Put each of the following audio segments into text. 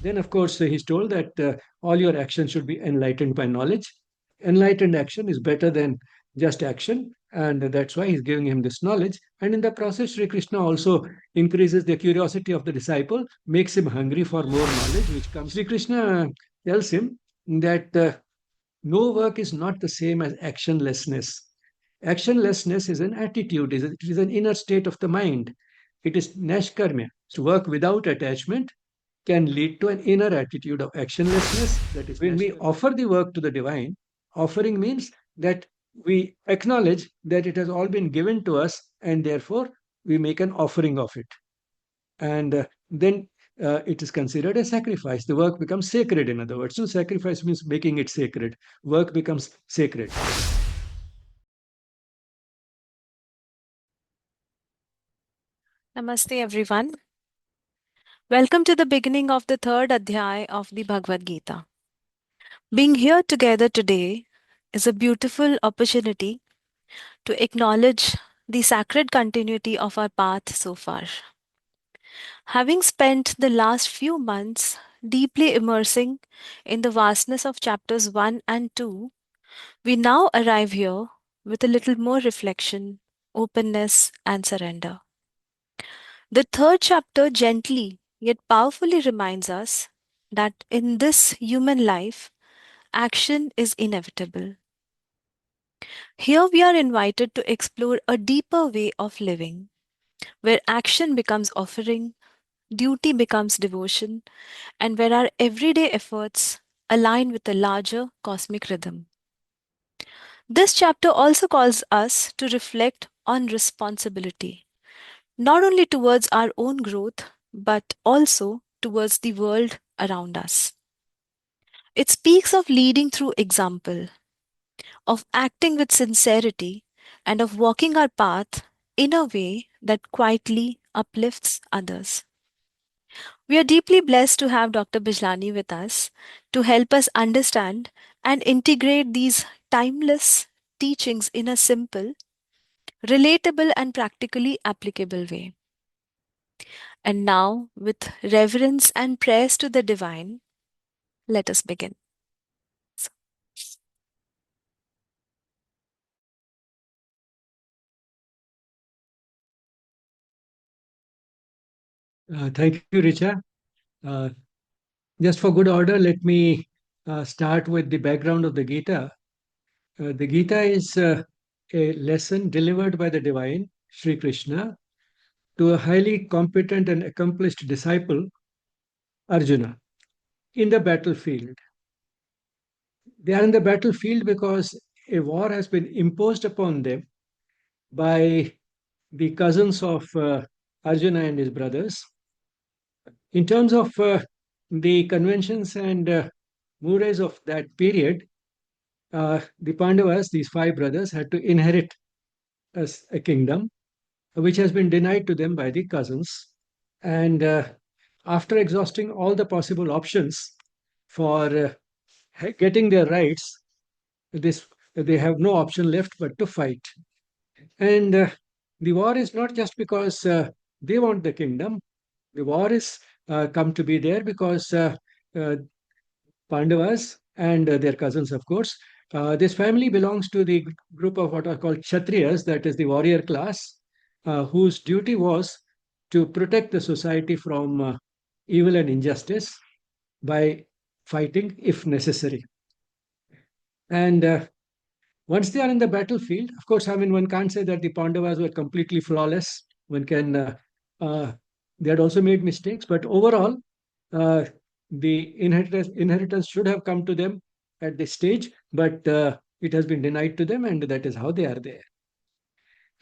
Then, of course, he's told that all your actions should be enlightened by knowledge. Enlightened action is better than just action, and that's why he's giving him this knowledge. And in the process, Sri Krishna also increases the curiosity of the disciple, makes him hungry for more knowledge, which comes. Sri Krishna tells him that no work is not the same as actionlessness. Actionlessness is an attitude, it is an inner state of the mind. It is nashkarmya. So work without attachment can lead to an inner attitude of actionlessness. That is, when we offer the work to the divine, offering means that we acknowledge that it has all been given to us, and therefore we make an offering of it. And then it is considered a sacrifice. The work becomes sacred, in other words. So, sacrifice means making it sacred. Work becomes sacred. Namaste, everyone. Welcome to the beginning of the third Adhyay of the Bhagavad Gita. Being here together today is a beautiful opportunity to acknowledge the sacred continuity of our path so far. Having spent the last few months deeply immersing in the vastness of chapters 1 and 2, we now arrive here with a little more reflection, openness, and surrender. The third chapter gently yet powerfully reminds us that in this human life, action is inevitable. Here we are invited to explore a deeper way of living, where action becomes offering, duty becomes devotion, and where our everyday efforts align with a larger cosmic rhythm. This chapter also calls us to reflect on responsibility, not only towards our own growth, but also towards the world around us. It speaks of leading through example, of acting with sincerity, and of walking our path in a way that quietly uplifts others. We are deeply blessed to have Dr. Bijlani with us to help us understand and integrate these timeless teachings in a simple, relatable, and practically applicable way. And now, with reverence and prayers to the divine, let us begin. Thank you, Richa. Uh, just for good order, let me start with the background of the Gita. The Gita is a lesson delivered by the divine, Sri Krishna, to a highly competent and accomplished disciple, Arjuna, in the battlefield. They are in the battlefield because a war has been imposed upon them by the cousins of Arjuna and his brothers. In terms of the conventions and mores of that period, the Pandavas, these five brothers, had to inherit a kingdom which has been denied to them by the cousins. And after exhausting all the possible options for getting their rights, this they have no option left but to fight. And the war is not just because they want the kingdom. The war is come to be there because uh, Pandavas and their cousins, of course. This family belongs to the group of what are called Kshatriyas, that is the warrior class, whose duty was to protect the society from evil and injustice by fighting if necessary. And once they are in the battlefield, of course, I mean, one can't say that the Pandavas were completely flawless. One can, uh, they had also made mistakes, but overall, uh, the inheritance should have come to them at this stage, but it has been denied to them, and that is how they are there.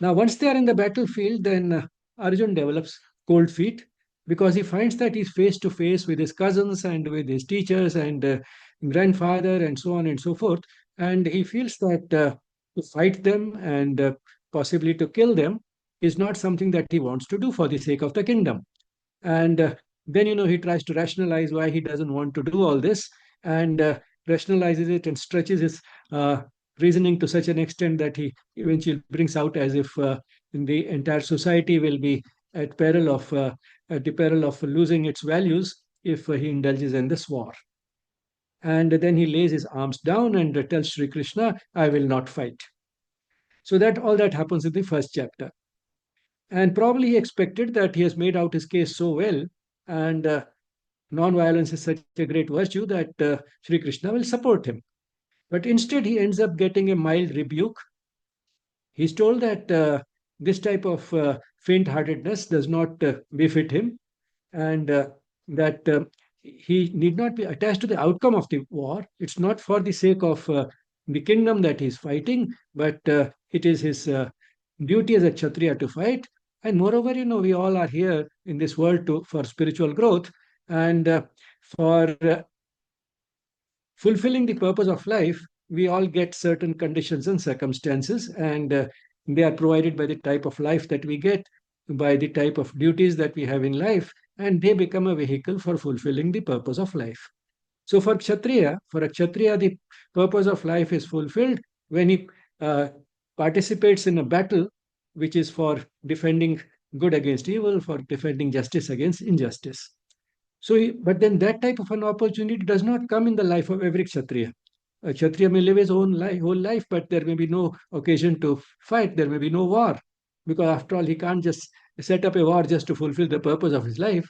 Now, once they are in the battlefield, then Arjun develops cold feet because he finds that he's face to face with his cousins and with his teachers and grandfather and so on and so forth. And he feels that to fight them and possibly to kill them is not something that he wants to do for the sake of the kingdom. And then, he tries to rationalize why he doesn't want to do all this and rationalizes it and stretches his reasoning to such an extent that he eventually brings out as if the entire society will be at peril of losing its values if he indulges in this war. And then he lays his arms down and tells Sri Krishna, I will not fight. So that all that happens in the first chapter. And probably he expected that he has made out his case so well, and non-violence is such a great virtue that Sri Krishna will support him. But instead, he ends up getting a mild rebuke. He's told that this type of faint-heartedness does not befit him, and that he need not be attached to the outcome of the war. It's not for the sake of the kingdom that he's fighting, but it is his duty as a Kshatriya to fight. And moreover, we all are here in this world for spiritual growth and for fulfilling the purpose of life. We all get certain conditions and circumstances, and they are provided by the type of life that we get, by the type of duties that we have in life, and they become a vehicle for fulfilling the purpose of life. So for a Kshatriya, the purpose of life is fulfilled when he uh, participates in a battle which is for defending good against evil, for defending justice against injustice. So, but then that type of an opportunity does not come in the life of every Kshatriya. A Kshatriya may live his own life, whole life, but there may be no occasion to fight. There may be no war, because after all, he can't just set up a war just to fulfill the purpose of his life.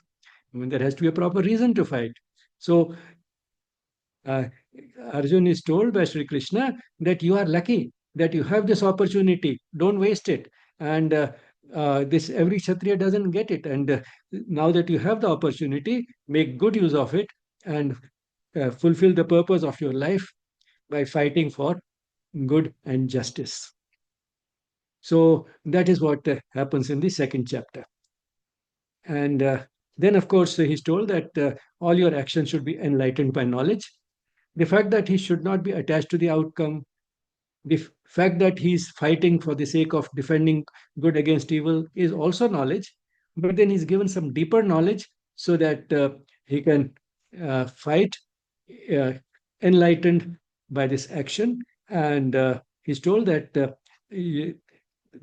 I mean, there has to be a proper reason to fight. So, uh, Arjun is told by Sri Krishna that you are lucky that you have this opportunity. Don't waste it. And this every Kshatriya doesn't get it. And now that you have the opportunity, make good use of it and fulfill the purpose of your life by fighting for good and justice. So that is what happens in the second chapter. And then, of course, he's told that all your actions should be enlightened by knowledge. The fact that he should not be attached to the outcome, the fact that he's fighting for the sake of defending good against evil is also knowledge, but then he's given some deeper knowledge so that he can fight uh, enlightened by this action. And he's told that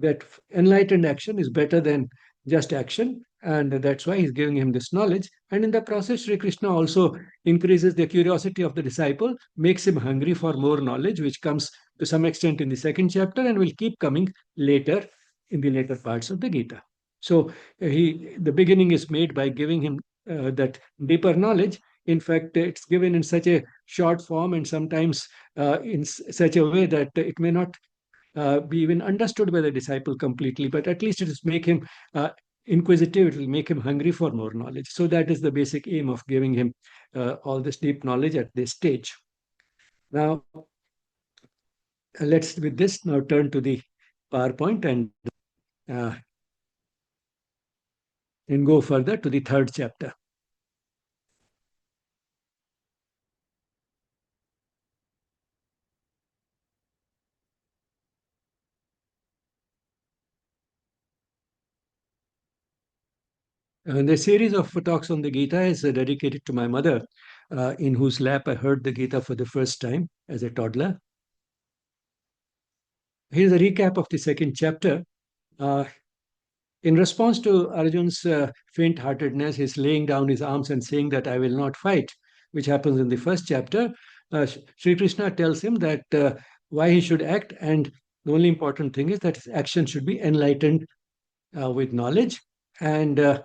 that enlightened action is better than just action, and that's why he's giving him this knowledge. And in the process, Sri Krishna also increases the curiosity of the disciple, makes him hungry for more knowledge, which comes to some extent in the second chapter and will keep coming later in the later parts of the Gita. So the beginning is made by giving him that deeper knowledge. In fact, it's given in such a short form and sometimes in such a way that it may not be even understood by the disciple completely, but at least it will make him inquisitive, it will make him hungry for more knowledge. So that is the basic aim of giving him all this deep knowledge at this stage. Now, let's with this now turn to the PowerPoint uh, and go further to the third chapter. The series of talks on the Gita is dedicated to my mother, in whose lap I heard the Gita for the first time as a toddler. Here's a recap of the second chapter. Uh, in response to Arjun's faint heartedness, his laying down his arms and saying that I will not fight, which happens in the first chapter, Sri Krishna tells him that why he should act, and the only important thing is that his action should be enlightened with knowledge. And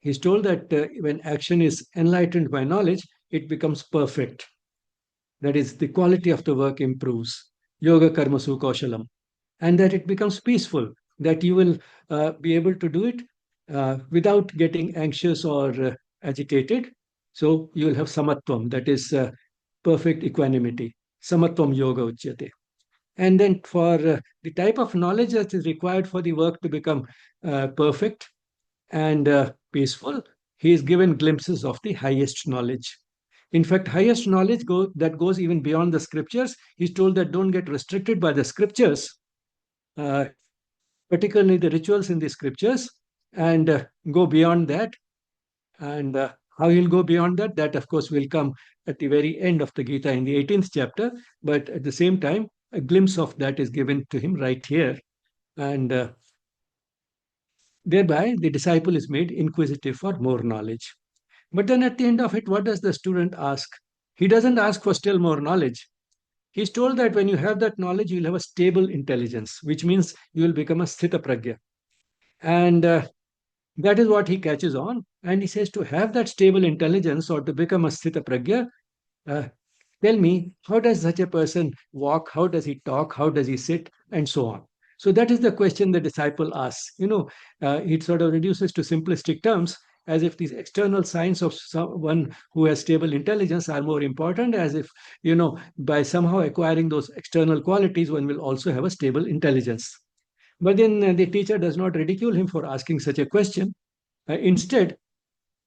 he's told that when action is enlightened by knowledge, it becomes perfect. That is, the quality of the work improves. Yoga karma su kaushalam. And that it becomes peaceful, that you will be able to do it without getting anxious or agitated. So you will have samatvam, that is perfect equanimity. Samatvam yoga uchyate. And then for the type of knowledge that is required for the work to become perfect and peaceful, he is given glimpses of the highest knowledge. In fact, highest knowledge that goes even beyond the scriptures. He's told that don't get restricted by the scriptures, uh, particularly the rituals in the scriptures, and go beyond that. And how he'll go beyond that, that of course will come at the very end of the Gita in the 18th chapter. But at the same time, a glimpse of that is given to him right here. And thereby, the disciple is made inquisitive for more knowledge. But then at the end of it, what does the student ask? He doesn't ask for still more knowledge. He's told that when you have that knowledge, you'll have a stable intelligence, which means you will become a sthita pragya. And that is what he catches on. And he says to have that stable intelligence or to become a sthita pragya, uh, tell me, how does such a person walk? How does he talk? How does he sit? And so on. So that is the question the disciple asks. It sort of reduces to simplistic terms as if these external signs of someone who has stable intelligence are more important, as if, by somehow acquiring those external qualities, one will also have a stable intelligence. But then the teacher does not ridicule him for asking such a question. Instead,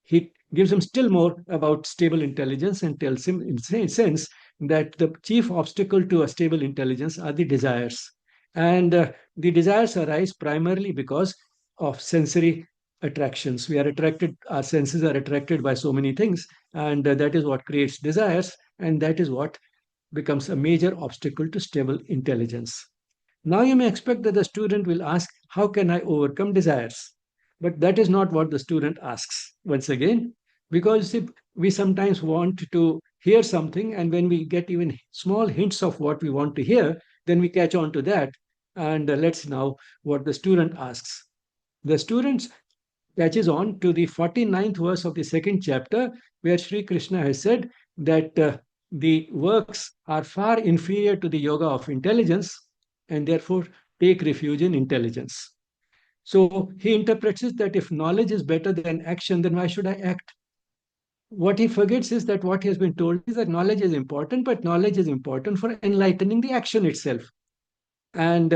he gives him still more about stable intelligence and tells him, in a sense, that the chief obstacle to a stable intelligence are the desires. And the desires arise primarily because of sensory attractions. We are attracted, our senses are attracted by so many things, and that is what creates desires, and that is what becomes a major obstacle to stable intelligence. Now you may expect that the student will ask, how can I overcome desires? But that is not what the student asks once again, because see, we sometimes want to hear something, and when we get even small hints of what we want to hear, then we catch on to that. And let's now what the student asks. The student catches on to the 49th verse of the second chapter, where Sri Krishna has said that the works are far inferior to the yoga of intelligence and therefore take refuge in intelligence. So he interprets it that if knowledge is better than action, then why should I act? What he forgets is that what he has been told is that knowledge is important, but knowledge is important for enlightening the action itself. And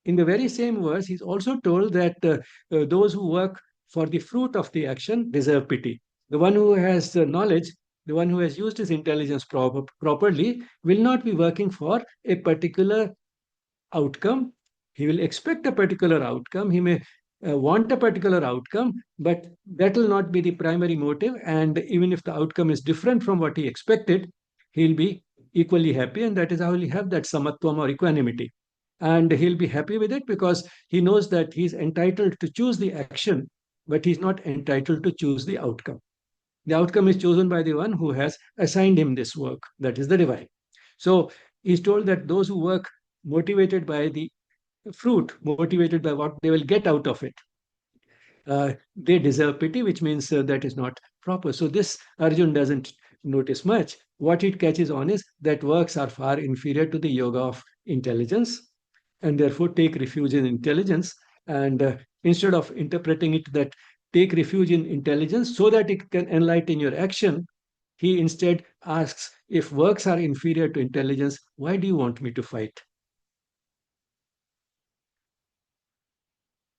in the very same verse, he's also told that those who work for the fruit of the action deserve pity. The one who has knowledge, the one who has used his intelligence properly, will not be working for a particular outcome. He will expect a particular outcome. He may want a particular outcome, but that will not be the primary motive. And even if the outcome is different from what he expected, he'll be equally happy. And that is how he'll have that samatvam or equanimity. And he'll be happy with it because he knows that he's entitled to choose the action, but he's not entitled to choose the outcome. The outcome is chosen by the one who has assigned him this work, that is the divine. So he's told that those who work motivated by the fruit, motivated by what they will get out of it, they deserve pity, which means that is not proper. So this Arjun doesn't notice much. What it catches on is that works are far inferior to the yoga of intelligence, and therefore take refuge in intelligence. And instead of interpreting it that take refuge in intelligence so that it can enlighten your action, he instead asks, if works are inferior to intelligence, why do you want me to fight?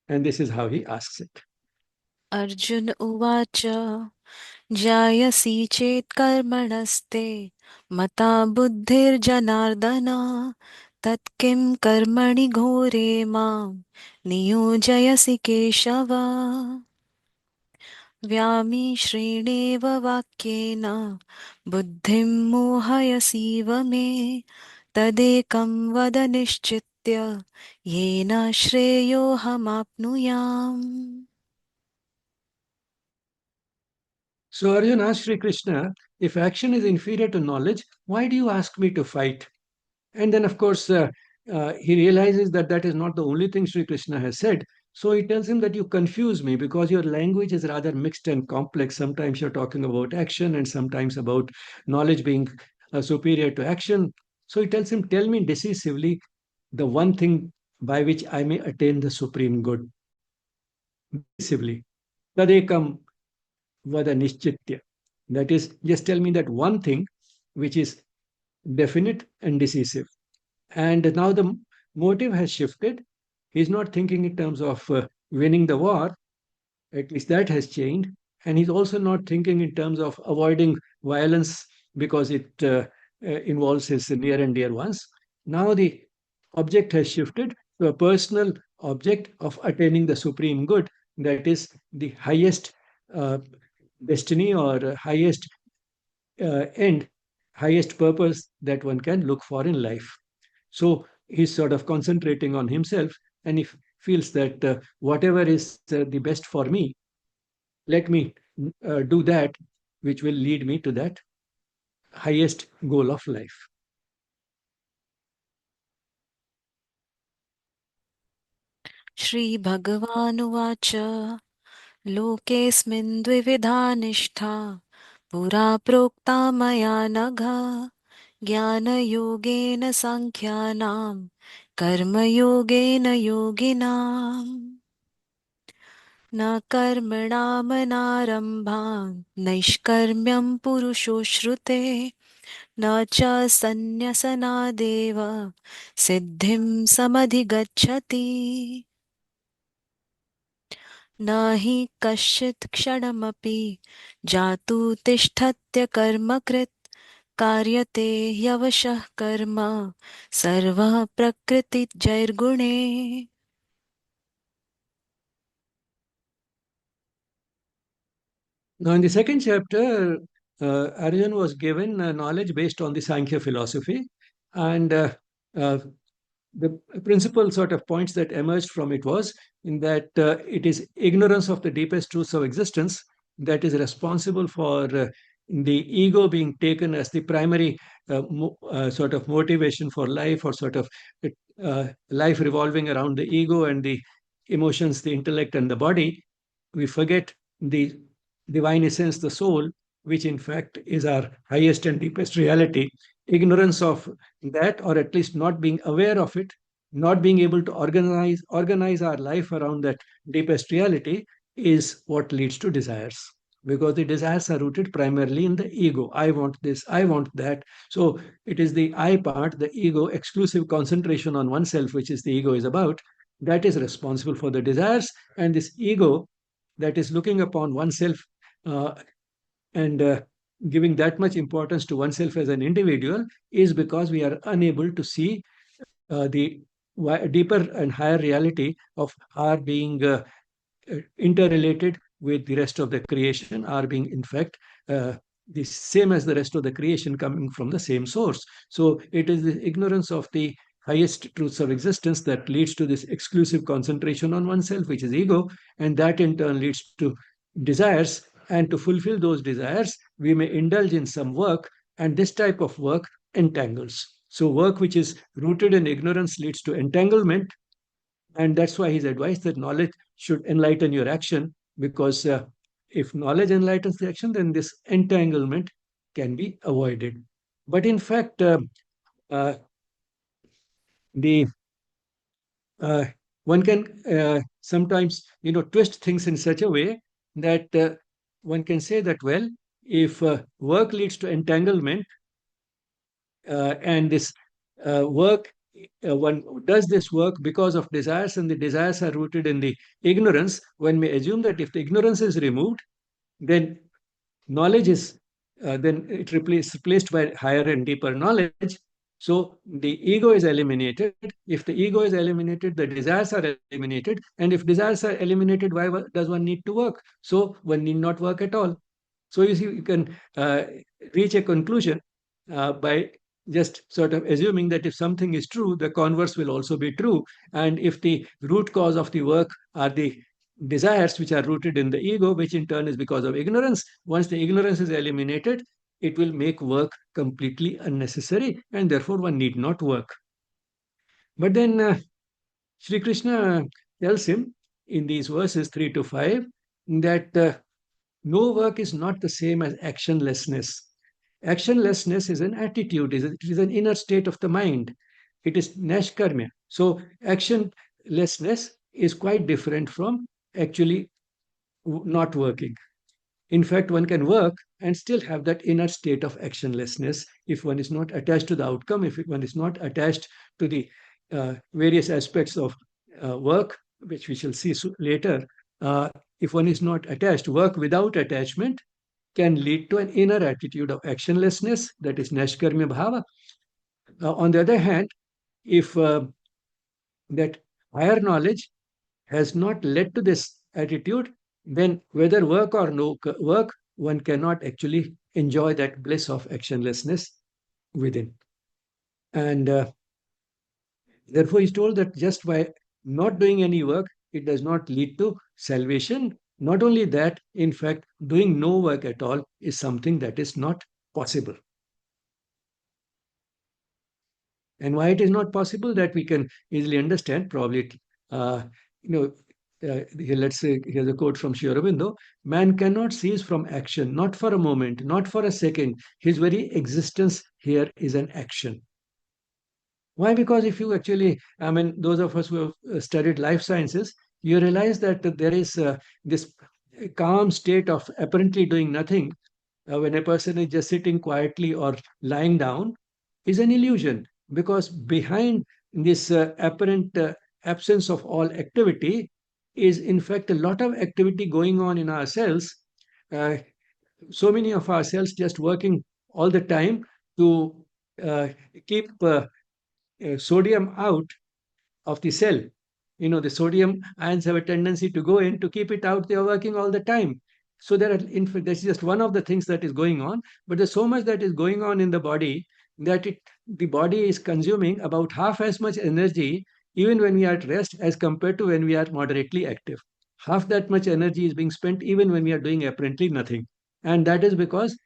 And this is how he asks it. Arjun उवाच जायसि चेत् कर्मणस्ते मता बुद्धिर्जनार्दन तत् किं कर्मणि घोरे मां नियोजयसि केशव व्यामिश्रेणेव वाक्येन बुद्धिं मोहयसीव मे तदेकं वद निश्चित्य येन श्रेयोऽहमाप्नुयाम्. So Arjuna asked Sri Krishna, if action is inferior to knowledge, why do you ask me to fight? And then, of course, he realizes that that is not the only thing Sri Krishna has said. So he tells him that you confuse me because your language is rather mixed and complex. Sometimes you're talking about action and sometimes about knowledge being superior to action. So he tells him, tell me decisively the one thing by which I may attain the supreme good. Decisively. Tadekam vada nishchitya. That is, just tell me that one thing which is definite and decisive. And now the motive has shifted. He's not thinking in terms of winning the war, at least that has changed. And he's also not thinking in terms of avoiding violence because it involves his near and dear ones. Now the object has shifted to a personal object of attaining the supreme good, that is the highest uh, destiny or highest end, highest purpose that one can look for in life. So he's sort of concentrating on himself and he feels that whatever is the best for me, let me do that which will lead me to that highest goal of life. श्रीभगवानुवाच लोकेऽस्मिन् द्विविधा निष्ठा पुरा प्रोक्ता मया नघ ज्ञानयोगेन साङ्ख्यानां कर्मयोगेन योगिनाम् न कर्मणामनारम्भान् नैष्कर्म्यं पुरुषोश्रुते न च सन्न्यसनादेव सिद्धिं समधिगच्छति न हि कश्चित् क्षणमपि जातु तिष्ठत्य कर्मकृत् कार्यते ह्यवशः कर्म सर्वः प्रकृतिजैर्गुणे Now, in the second chapter, Arjuna was given knowledge based on the Sankhya philosophy, and uh, the principal sort of points that emerged from it was in that it is ignorance of the deepest truths of existence that is responsible for the ego being taken as the primary sort of motivation for life, or sort of life revolving around the ego and the emotions, the intellect, and the body. We forget the divine essence, the soul, which in fact is our highest and deepest reality. Ignorance of that, or at least not being aware of it, not being able to organize our life around that deepest reality, is what leads to desires, because the desires are rooted primarily in the ego. I want this, I want that. So it is the I part, the ego, exclusive concentration on oneself, which is the ego is about, that is responsible for the desires. And this ego that is looking upon oneself uh, and giving that much importance to oneself as an individual, is because we are unable to see the deeper and higher reality of our being interrelated with the rest of the creation, are being in fact the same as the rest of the creation, coming from the same source. So it is the ignorance of the highest truths of existence that leads to this exclusive concentration on oneself, which is ego, and that in turn leads to desires. And to fulfill those desires, we may indulge in some work, and this type of work entangles. So work which is rooted in ignorance leads to entanglement, and that's why he's advised that knowledge should enlighten your action, because if knowledge enlightens the action, then this entanglement can be avoided. But in fact, uh, the uh, one can sometimes twist things in such a way that one can say that, well, if work leads to entanglement, and this work, one does this work because of desires, and the desires are rooted in the ignorance, one may assume that if the ignorance is removed, then knowledge is then replaced by higher and deeper knowledge. So the ego is eliminated. If the ego is eliminated, the desires are eliminated, and if desires are eliminated, why does one need to work? So one need not work at all. So you see, you can reach a conclusion by just sort of assuming that if something is true, the converse will also be true. And if the root cause of the work are the desires which are rooted in the ego, which in turn is because of ignorance, once the ignorance is eliminated, it will make work completely unnecessary, and therefore one need not work. But then Sri Krishna tells him in these verses 3 to 5 that no work is not the same as actionlessness. Actionlessness is an attitude, it is an inner state of the mind. It is nashkarmya. So actionlessness is quite different from actually not working. In fact, one can work and still have that inner state of actionlessness if one is not attached to the outcome, if one is not attached to the various aspects of work, which we shall see later. If one is not attached, work without attachment can lead to an inner attitude of actionlessness, that is nashkarmya bhava. On the other hand, if that higher knowledge has not led to this attitude, then whether work or no work, one cannot actually enjoy that bliss of actionlessness within. And therefore, he's told that just by not doing any work, it does not lead to salvation. Not only that, in fact, doing no work at all is something that is not possible. And why it is not possible, that we can easily understand. Probably, uh, you know, here, let's say, here's a quote from Sri Aurobindo: "Man cannot cease from action, not for a moment, not for a second. His very existence here is an action." Why? Because if you actually, I mean, those of us who have studied life sciences, you realize that there is this calm state of apparently doing nothing when a person is just sitting quietly or lying down is an illusion, because behind this apparent absence of all activity is in fact a lot of activity going on in our cells. Uh, so many of our cells just working all the time to uh, keep sodium out of the cell. You know, the sodium ions have a tendency to go in. To keep it out, they are working all the time. So there are, in fact, that's just one of the things that is going on. But there's so much that is going on in the body that the body is consuming about half as much energy even when we are at rest as compared to when we are moderately active. Half that much energy is being spent even when we are doing apparently nothing. And that is because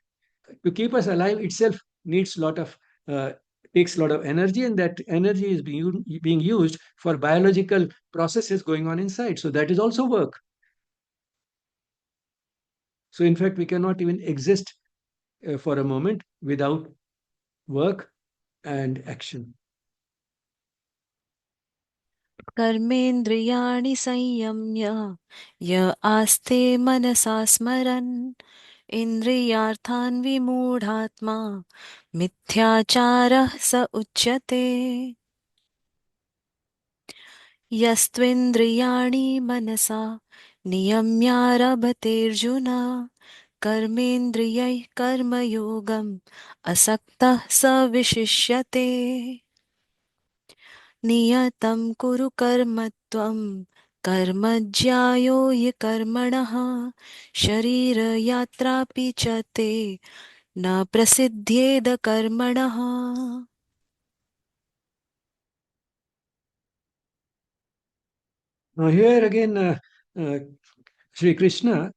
to keep us alive itself needs a lot of uh, takes a lot of energy, and that energy is being used for biological processes going on inside. So that is also work. So in fact, we cannot even exist for a moment without work and action. कर्मेन्द्रियाणि संयम्य य आस्ते मनसा स्मरन् इन्द्रियार्थान् विमूढात्मा मिथ्याचारः स उच्यते यस्त्विन्द्रियाणि मनसा नियम्यारभतेऽर्जुन कर्मेन्द्रियैः कर्मयोगम् असक्तः स विशिष्यते नियतं कुरु कर्म त्वं कर्म ज्यायो हि कर्मणः शरीरयात्रापि च ते न प्रसिद्ध्येद कर्मणः. Now here again, uh, Sri Krishna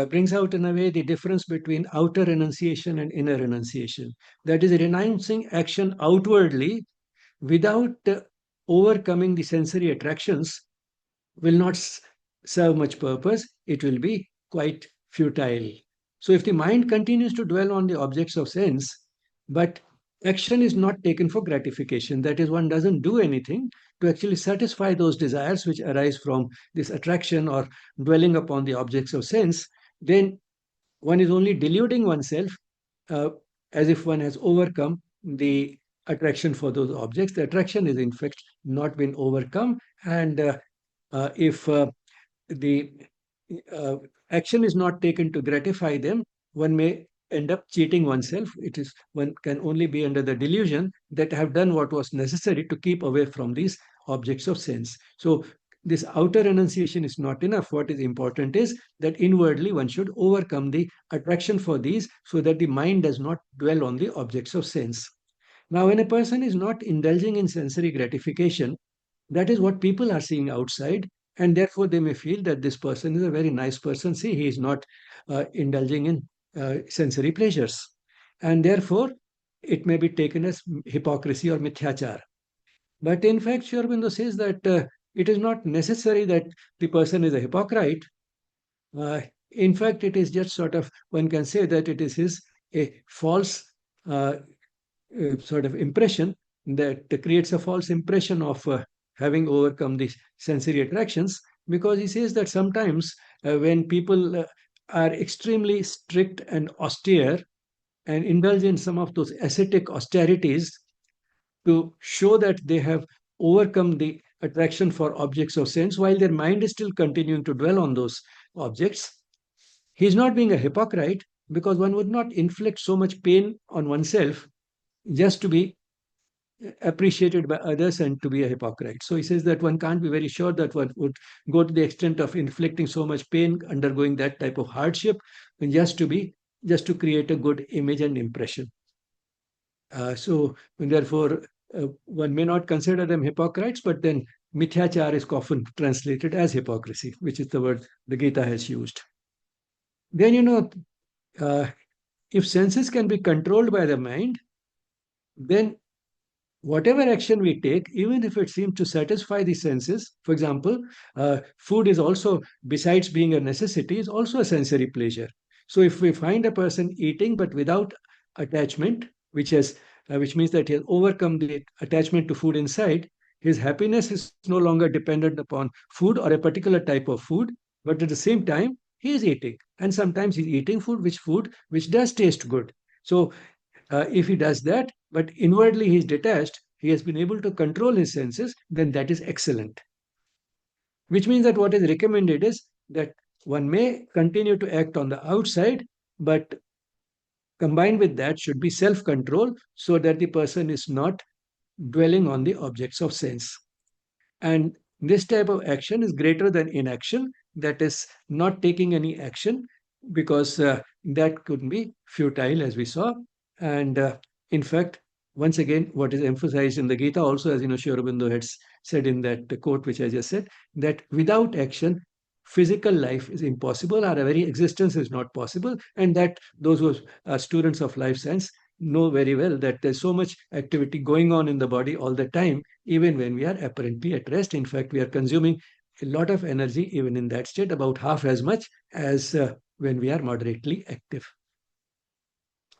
brings out in a way the difference between outer renunciation and inner renunciation. That is, renouncing action outwardly without overcoming the sensory attractions will not serve much purpose. It will be quite futile. So, if the mind continues to dwell on the objects of sense, but action is not taken for gratification, that is, one doesn't do anything to actually satisfy those desires which arise from this attraction or dwelling upon the objects of sense, then one is only deluding oneself uh, as if one has overcome the attraction for those objects. The attraction is, in fact, not been overcome. And if the uh, action is not taken to gratify them, one may end up cheating oneself. It is, one can only be under the delusion that I have done what was necessary to keep away from these objects of sense. So this outer renunciation is not enough. What is important is that inwardly one should overcome the attraction for these so that the mind does not dwell on the objects of sense. Now, when a person is not indulging in sensory gratification, that is what people are seeing outside, and therefore they may feel that this person is a very nice person. See, he is not indulging in sensory pleasures, and therefore it may be taken as hypocrisy or mithyachar. But in fact, Sri Aurobindo says that it is not necessary that the person is a hypocrite. Uh, in fact, it is just sort of, one can say that it is his a false uh, sort of impression that creates a false impression of having overcome the sensory attractions, because he says that sometimes when people are extremely strict and austere and indulge in some of those ascetic austerities to show that they have overcome the attraction for objects of sense while their mind is still continuing to dwell on those objects, he is not being a hypocrite, because one would not inflict so much pain on oneself just to be appreciated by others and to be a hypocrite. So he says that one can't be very sure that one would go to the extent of inflicting so much pain, undergoing that type of hardship, just to be just to create a good image and impression. So therefore, one may not consider them hypocrites, but then Mithyachar is often translated as hypocrisy, which is the word the Gita has used. Then, uh, if senses can be controlled by the mind, then whatever action we take, even if it seems to satisfy the senses, for example, food is also, besides being a necessity, is also a sensory pleasure. So if we find a person eating but without attachment, which means that he has overcome the attachment to food inside, his happiness is no longer dependent upon food or a particular type of food, but at the same time, he is eating. And sometimes he's eating food which does taste good. So if he does that, but inwardly he's detached, he has been able to control his senses, then that is excellent. Which means that what is recommended is that one may continue to act on the outside, but combined with that should be self control so that the person is not dwelling on the objects of sense. And this type of action is greater than inaction, that is, not taking any action, because that could be futile, as we saw. And in fact, once again, what is emphasized in the Gita, also, as Sri Aurobindo had said in that quote which I just said, that without action, physical life is impossible, our very existence is not possible, and that those who are students of life science know very well that there's so much activity going on in the body all the time, even when we are apparently at rest. In fact, we are consuming a lot of energy even in that state, about half as much as when we are moderately active.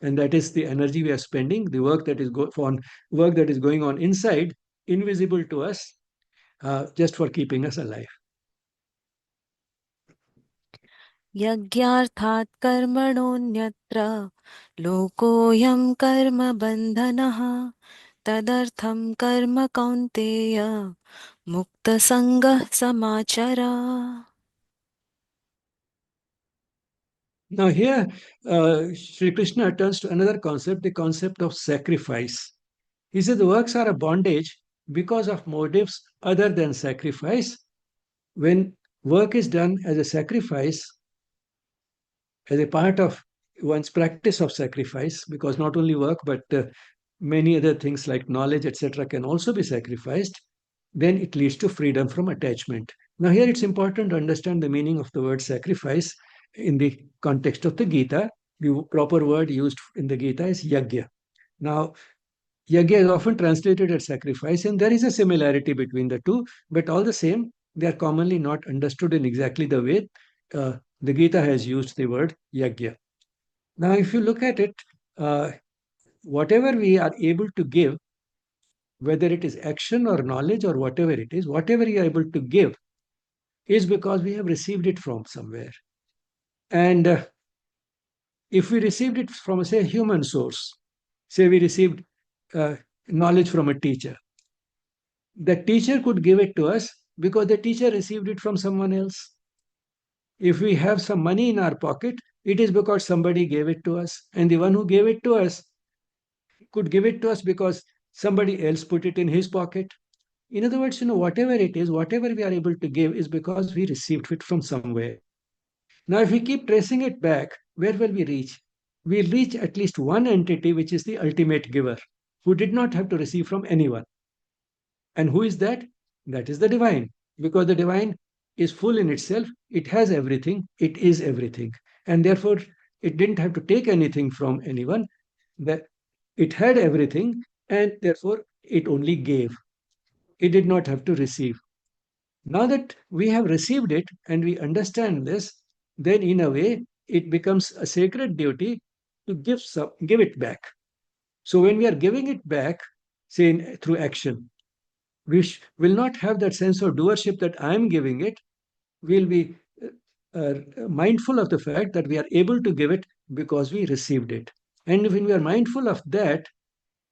And that is the energy we are spending, the work that is work that is going on inside, invisible to us, just for keeping us alive. यज्ञार्थात् कर्मणोऽन्यत्र लोकोऽयं कर्मबन्धनः तदर्थं कर्म कौन्तेय मुक्तसङ्गः समाचर. Now, here, Sri Krishna turns to another concept, the concept of sacrifice. He says the works are a bondage because of motives other than sacrifice. When work is done as a sacrifice, as a part of one's practice of sacrifice, because not only work, but many other things like knowledge, etc., can also be sacrificed, then it leads to freedom from attachment. Now, here it's important to understand the meaning of the word sacrifice in the context of the Gita. The proper word used in the Gita is yagya. Now, yagya is often translated as sacrifice, and there is a similarity between the two, but all the same, they are commonly not understood in exactly the way the Gita has used the word yagya. Now, if you look at it, uh, whatever we are able to give, whether it is action or knowledge or whatever it is, whatever you are able to give is because we have received it from somewhere. And if we received it from, say, a human source, say we received uh, knowledge from a teacher, the teacher could give it to us because the teacher received it from someone else. If we have some money in our pocket, it is because somebody gave it to us. And the one who gave it to us could give it to us because somebody else put it in his pocket. In other words, whatever it is, whatever we are able to give is because we received it from somewhere. Now, if we keep tracing it back, where will we reach? We'll reach at least one entity, which is the ultimate giver, who did not have to receive from anyone. And who is that? That is the divine, because the divine is full in itself, it has everything, it is everything. And therefore, it didn't have to take anything from anyone. That it had everything, and therefore it only gave. It did not have to receive. Now that we have received it and we understand this, then in a way it becomes a sacred duty to give it back. So when we are giving it back, say through action, we will not have that sense of doership that I am giving it. We'll be mindful of the fact that we are able to give it because we received it. And when we are mindful of that,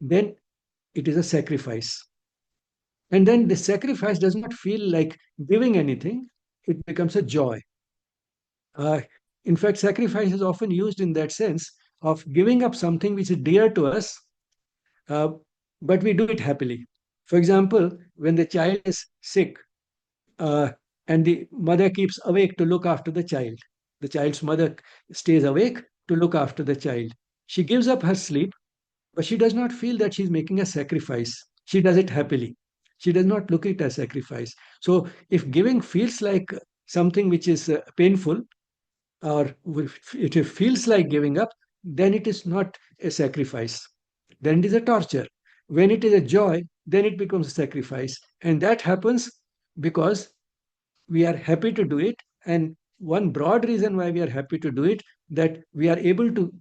then it is a sacrifice. And then the sacrifice does not feel like giving anything, it becomes a joy. Uh, in fact, sacrifice is often used in that sense of giving up something which is dear to us, uh, but we do it happily. For example, when the child is sick uh, and the mother keeps awake to look after the child's mother stays awake to look after the child. She gives up her sleep, but she does not feel that she's making a sacrifice. She does it happily. She does not look it as sacrifice. So if giving feels like something which is painful, or if it feels like giving up, then it is not a sacrifice. Then it is a torture. When it is a joy, then it becomes a sacrifice. And that happens because we are happy to do it. And one broad reason why we are happy to do it, that we are able to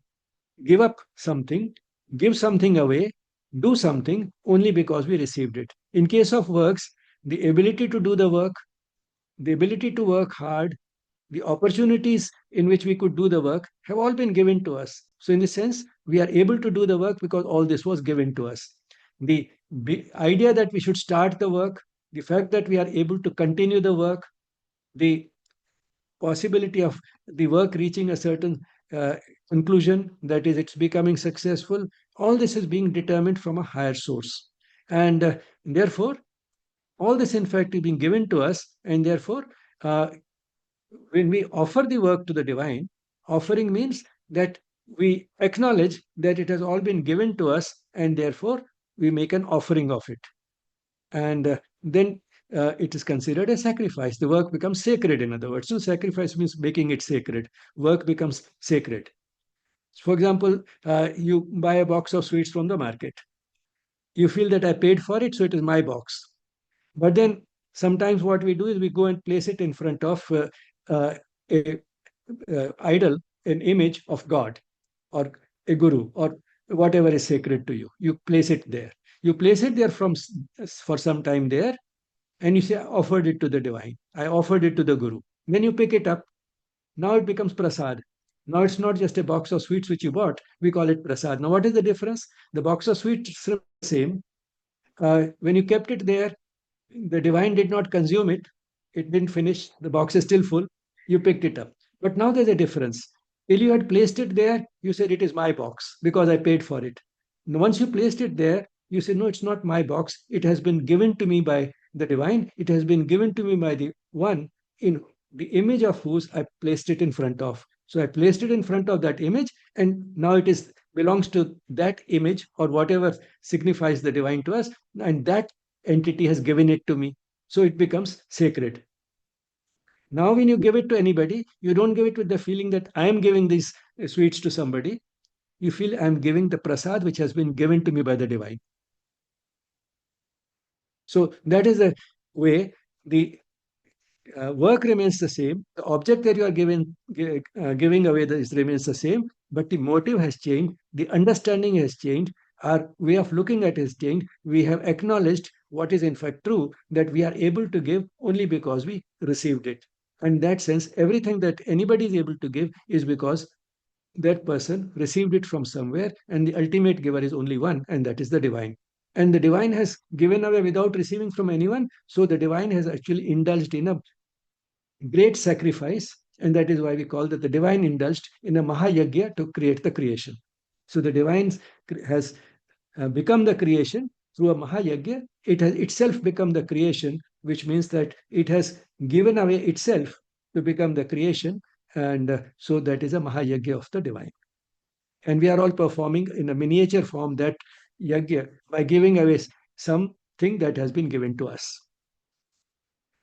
give up something, give something away, do something only because we received it. In case of works, the ability to do the work, the ability to work hard, the opportunities in which we could do the work have all been given to us. So, in the sense, we are able to do the work because all this was given to us. The idea that we should start the work, the fact that we are able to continue the work, the possibility of the work reaching a certain uh, conclusion, that is, it's becoming successful, all this is being determined from a higher source. And therefore, all this, in fact, is being given to us. And therefore, uh, when we offer the work to the divine, offering means that we acknowledge that it has all been given to us, and therefore we make an offering of it. And then it is considered a sacrifice. The work becomes sacred, in other words. So, sacrifice means making it sacred. Work becomes sacred. For example, you buy a box of sweets from the market. You feel that I paid for it, so it is my box. But then sometimes what we do is we go and place it in front of uh, a idol, an image of God or a guru or whatever is sacred to you. You place it there. You place it there for some time there, and you say, I offered it to the divine. I offered it to the guru. Then you pick it up. Now it becomes prasad. Now it's not just a box of sweets which you bought. We call it prasad. Now what is the difference? The box of sweets remains the same. When you kept it there, the divine did not consume it. It didn't finish. The box is still full. You picked it up. But now there's a difference. Till you had placed it there, you said it is my box because I paid for it. Now, once you placed it there, you said, no, it's not my box. It has been given to me by the divine. It has been given to me by the one in the image of whose I placed it in front of. So I placed it in front of that image, and now it is belongs to that image or whatever signifies the divine to us, and that entity has given it to me. So it becomes sacred. Now, when you give it to anybody, you don't give it with the feeling that I am giving these sweets to somebody. You feel I am giving the prasad which has been given to me by the divine. So that is the way the work remains the same. The object that you are giving away remains the same, but the motive has changed. The understanding has changed. Our way of looking at it has changed. We have acknowledged what is in fact true, that we are able to give only because we received it. And in that sense, everything that anybody is able to give is because that person received it from somewhere, and the ultimate giver is only one, and that is the divine. And the divine has given away without receiving from anyone. So the divine has actually indulged in a great sacrifice, and that is why we call that the divine indulged in a Mahayagya to create the creation. So the divine has become the creation through a Mahayagya. It has itself become the creation, which means that it has given away itself to become the creation, and so that is a Mahayagya of the divine. And we are all performing in a miniature form that yagya by giving away something that has been given to us.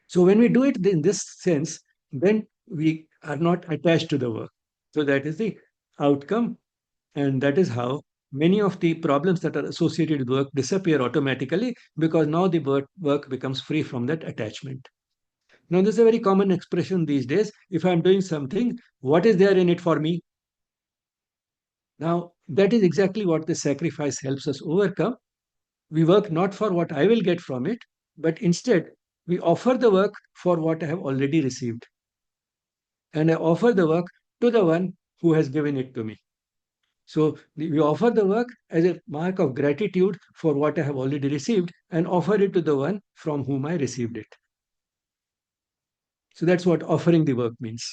So when we do it in this sense, then we are not attached to the work. So that is the outcome, and that is how many of the problems that are associated with work disappear automatically, because now the work becomes free from that attachment. Now, this is a very common expression these days. If I'm doing something, what is there in it for me? Now, that is exactly what the sacrifice helps us overcome. We work not for what I will get from it, but instead we offer the work for what I have already received. And I offer the work to the one who has given it to me. So we offer the work as a mark of gratitude for what I have already received, and offer it to the one from whom I received it. So that's what offering the work means.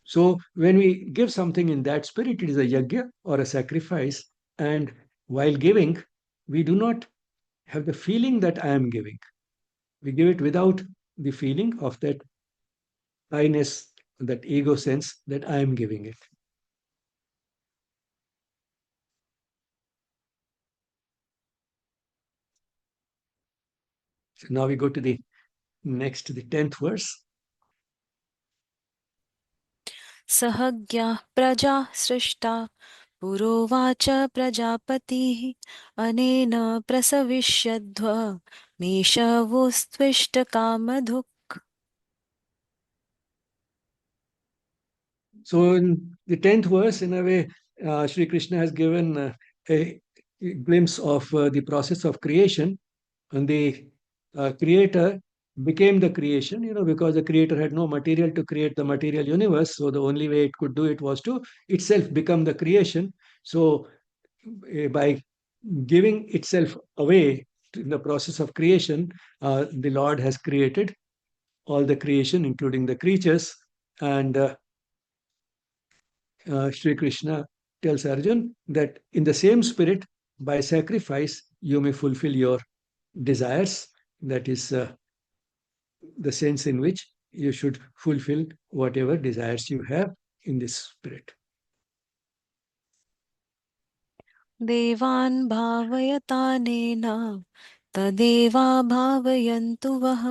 So when we give something in that spirit, it is a yajna or a sacrifice. And while giving, we do not have the feeling that I am giving. We give it without the feeling of that I-ness, that ego sense that I am giving it. So now we go to the next, the 10th verse. सहज्ञः प्रजा सृष्टा पुरोवाच प्रजापतिः अनेन प्रसविष्यध्व मेषवोस्त्विष्टकामधुक्. So in the 10th verse, in a way, Sri Krishna has given a glimpse of the process of creation, and the creator became the creation, because the creator had no material to create the material universe. So the only way it could do it was to itself become the creation. So by giving itself away in the process of creation, the Lord has created all the creation, including the creatures. And Sri Krishna tells Arjun that in the same spirit, by sacrifice, you may fulfill your desires. That is the sense in which you should fulfill whatever desires you have in this spirit. देवान् भावयतानेन तदेवा भावयन्तु वः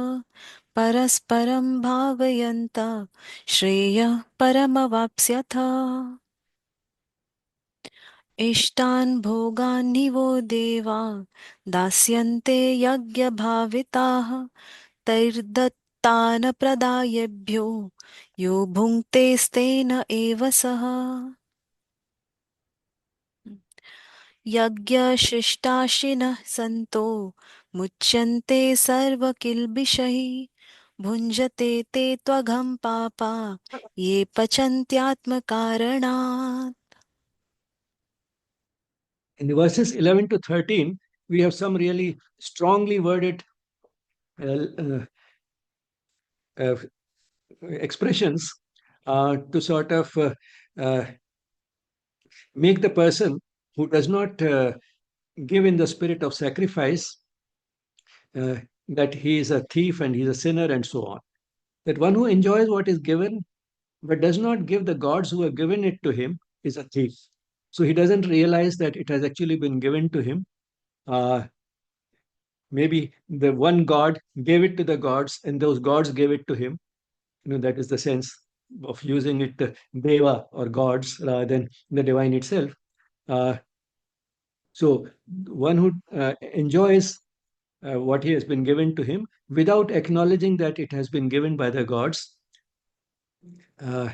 परस्परं भावयन्त श्रेयः परमवाप्स्यथ. इष्टान् भोगान् हि वो देवा दास्यन्ते यज्ञभाविताः तैर्दत्तान् प्रदायेभ्यो यो भुङ्क्तेस्तेन एव सः. यज्ञशिष्टाशिनः सन्तो मुच्यन्ते सर्वकिल्बिषैः भुञ्जते ते त्वघं पापा ये पचन्त्यात्मकारणात्. In the verses 11 to 13, we have some really strongly worded uh, uh, uh, expressions to sort of uh, make the person who does not give in the spirit of sacrifice uh, that he is a thief and he's a sinner and so on. That one who enjoys what is given but does not give the gods who have given it to him is a thief. So he doesn't realize that it has actually been given to him. Uh, Maybe the one god gave it to the gods and those gods gave it to him. That is the sense of using it, deva or gods rather than the divine itself. Uh, so one who enjoys what he has been given to him without acknowledging that it has been given by the gods, uh,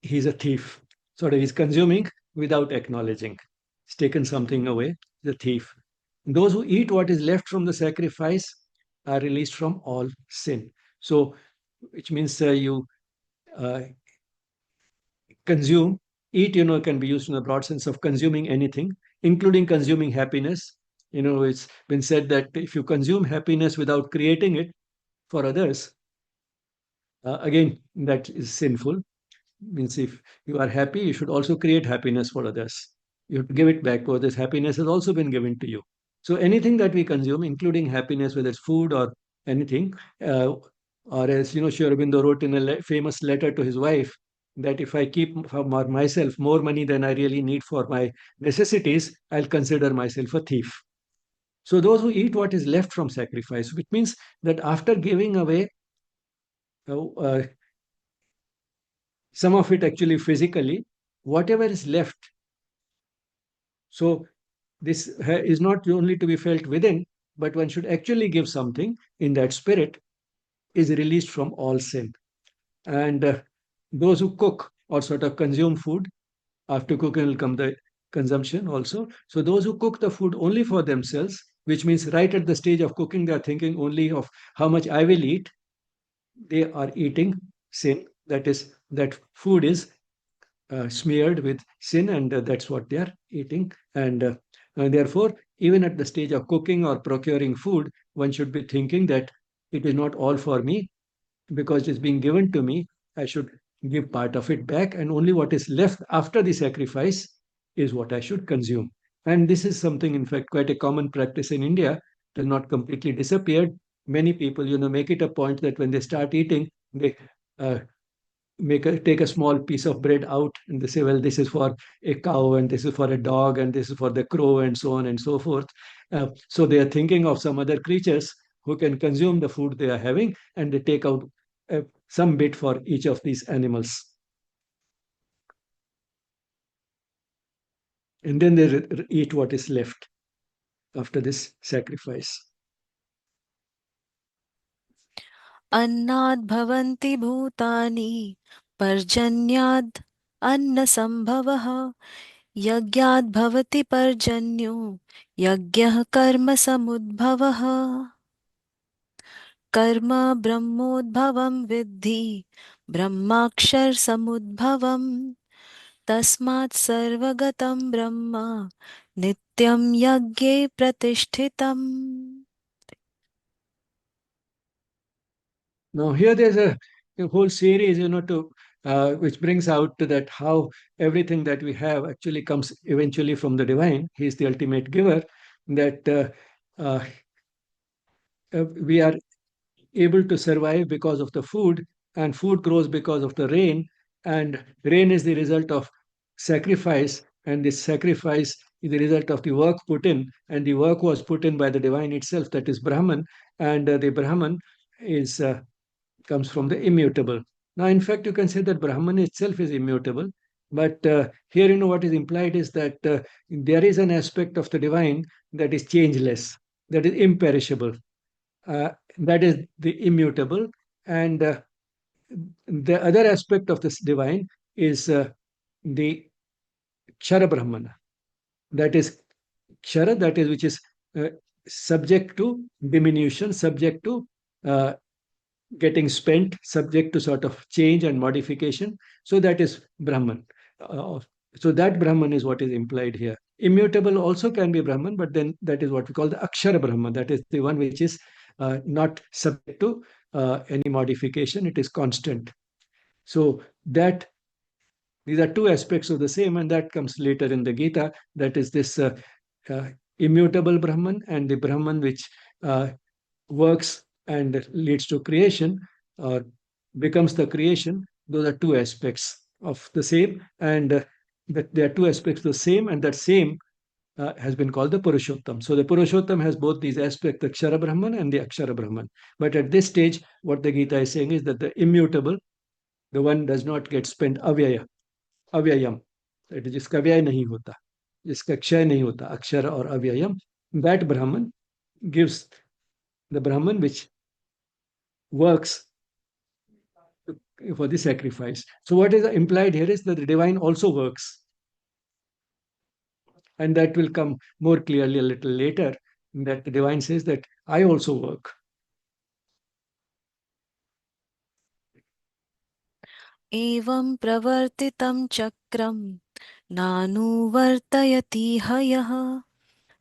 he's a thief. Sort of he's consuming without acknowledging. He's taken something away, the thief. Those who eat what is left from the sacrifice are released from all sin. So, which means you uh, consume, eat, can be used in the broad sense of consuming anything, including consuming happiness. It's been said that if you consume happiness without creating it for others, again, that is sinful. Means if you are happy, you should also create happiness for others. You have to give it back to others. Happiness has also been given to you. So anything that we consume, including happiness, whether it's food or anything, or as Sri Aurobindo wrote in a famous letter to his wife, that if I keep for myself more money than I really need for my necessities, I'll consider myself a thief. So those who eat what is left from sacrifice, which means that after giving away uh, some of it actually physically, whatever is left. So this is not only to be felt within, but one should actually give something in that spirit is released from all sin. And those who cook or sort of consume food, after cooking will come the consumption also. So those who cook the food only for themselves, which means right at the stage of cooking, they are thinking only of how much I will eat, they are eating sin. That is, that food is smeared with sin, and that's what they are eating. And therefore, even at the stage of cooking or procuring food, one should be thinking that it is not all for me because it is being given to me. I should give part of it back, and only what is left after the sacrifice is what I should consume. And this is something, in fact, quite a common practice in India. It has not completely disappeared. Many people, make it a point that when they start eating, they uh, take a small piece of bread out and they say, well, this is for a cow and this is for a dog and this is for the crow and so on and so forth. So they are thinking of some other creatures who can consume the food they are having, and they take out some bit for each of these animals. And then they eat what is left after this sacrifice. अन्नाद् भवन्ति भूतानि पर्जन्याद् अन्नसम्भवः यज्ञाद् भवति पर्जन्यो यज्ञः कर्म समुद्भवः कर्म ब्रह्मोद्भवं विद्धि ब्रह्माक्षर समुद्भवम् तस्मात् सर्वगतं ब्रह्म नित्यं यज्ञे प्रतिष्ठितम्. Now here there's a whole series, to which brings out to that how everything that we have actually comes eventually from the divine. He is the ultimate giver. That we are able to survive because of the food, and food grows because of the rain, and rain is the result of sacrifice, and this sacrifice is the result of the work put in, and the work was put in by the divine itself, that is Brahman, and the Brahman is comes from the immutable. Now, in fact, you can say that Brahman itself is immutable, but here, what is implied is that there is an aspect of the divine that is changeless, that is imperishable, that is the immutable, and the other aspect of this divine is the Kshara Brahmana, that is Kshara, that is which is subject to diminution, subject to uh, getting spent, subject to sort of change and modification. So that is Brahman. Uh, so that Brahman is what is implied here. Immutable also can be Brahman, but then that is what we call the Akshara Brahman. That is the one which is not subject to any modification. It is constant. So that these are two aspects of the same, and that comes later in the Gita. That is this uh, immutable Brahman and the Brahman which works and leads to creation or becomes the creation. Those are two aspects of the same, and that there are two aspects of the same, and that same has been called the Purushottam. So the Purushottam has both these aspects, the Kshara Brahman and the Akshara Brahman. But at this stage, what the Gita is saying is that the immutable, the one does not get spent avyaya, avyayam, that is जिसका व्यय नहीं होता, जिसका क्षय नहीं होता, अक्षर और अव्ययम, that Brahman gives the Brahman which works for the sacrifice. So what is implied here is that the divine also works, and that will come more clearly a little later, that the divine says that I also work. एवं प्रवर्तितं चक्रं नानुवर्तयति हयः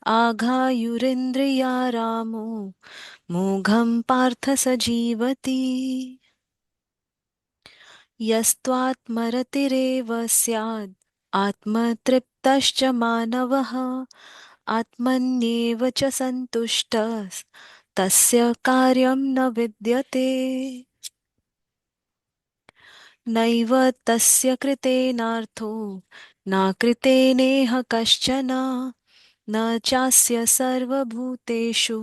आघायुरिन्द्रिया रामो मोघं पार्थ स जीवति यस्त्वात्मरतिरेव स्यात् आत्मतृप्तश्च मानवः आत्मन्येव च सन्तुष्टः तस्य कार्यं न विद्यते नैव तस्य कृतेनार्थो न कृतेनेह कश्चन न चास्य सर्वभूतेषु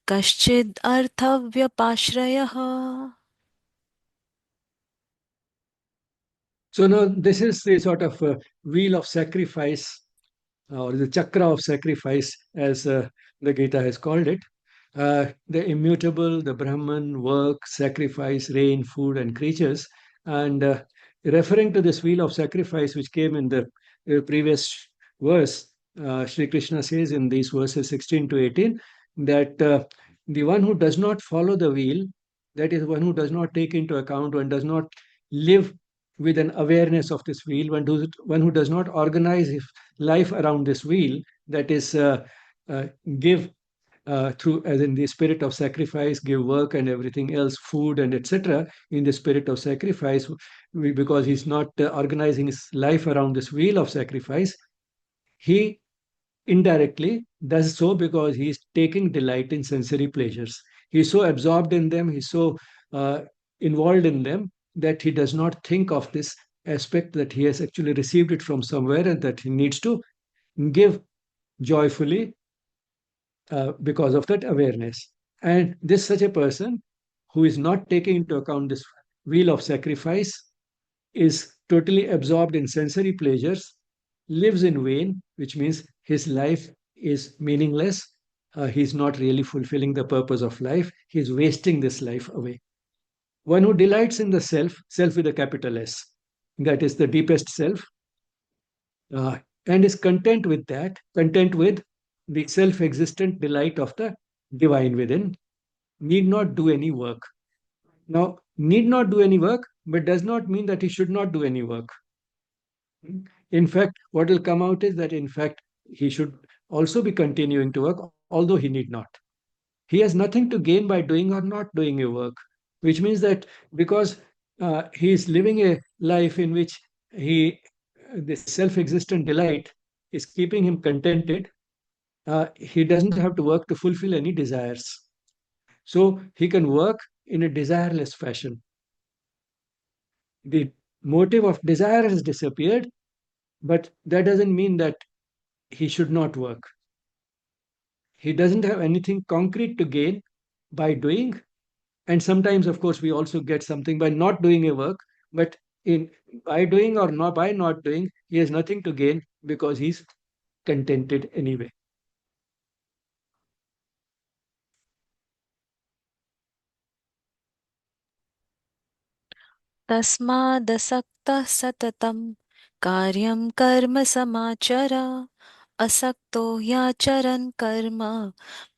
कश्चिद् अर्थव्यपाश्रयः. So now this is the sort of wheel of sacrifice, or the chakra of sacrifice, as the Gita has called it. The immutable, the Brahman, work, sacrifice, rain, food, and creatures. And referring to this wheel of sacrifice, which came in the previous verse, Sri Krishna says in these verses 16 to 18 that the one who does not follow the wheel, that is, one who does not take into account, one does not live with an awareness of this wheel, one who does not organize his life around this wheel, that is, give through, as in the spirit of sacrifice, give work and everything else, food and etc., in the spirit of sacrifice, because he's not organizing his life around this wheel of sacrifice, he indirectly does so because he's taking delight in sensory pleasures. He's so absorbed in them, he's so involved in them, that he does not think of this aspect, that he has actually received it from somewhere and that he needs to give joyfully because of that awareness. And this such a person who is not taking into account this wheel of sacrifice is totally absorbed in sensory pleasures, lives in vain, which means his life is meaningless. He's not really fulfilling the purpose of life. He's wasting this life away. One who delights in the self, self with a capital S, that is the deepest self, uh, and is content with that, content with the self existent delight of the divine within, need not do any work. Now, need not do any work, but does not mean that he should not do any work. In fact, what will come out is that, in fact, he should also be continuing to work, although he need not. He has nothing to gain by doing or not doing a work, which means that because he is living a life in which the self existent delight is keeping him contented, he doesn't have to work to fulfill any desires. So he can work in a desireless fashion. The motive of desire has disappeared, but that doesn't mean that he should not work. He doesn't have anything concrete to gain by doing. And sometimes, of course, we also get something by not doing a work, but in by doing or not by not doing, he has nothing to gain because he's contented anyway. तस्मादसक्तः सततं कार्यं कर्म समाचर असक्तो ह्याचरन् कर्म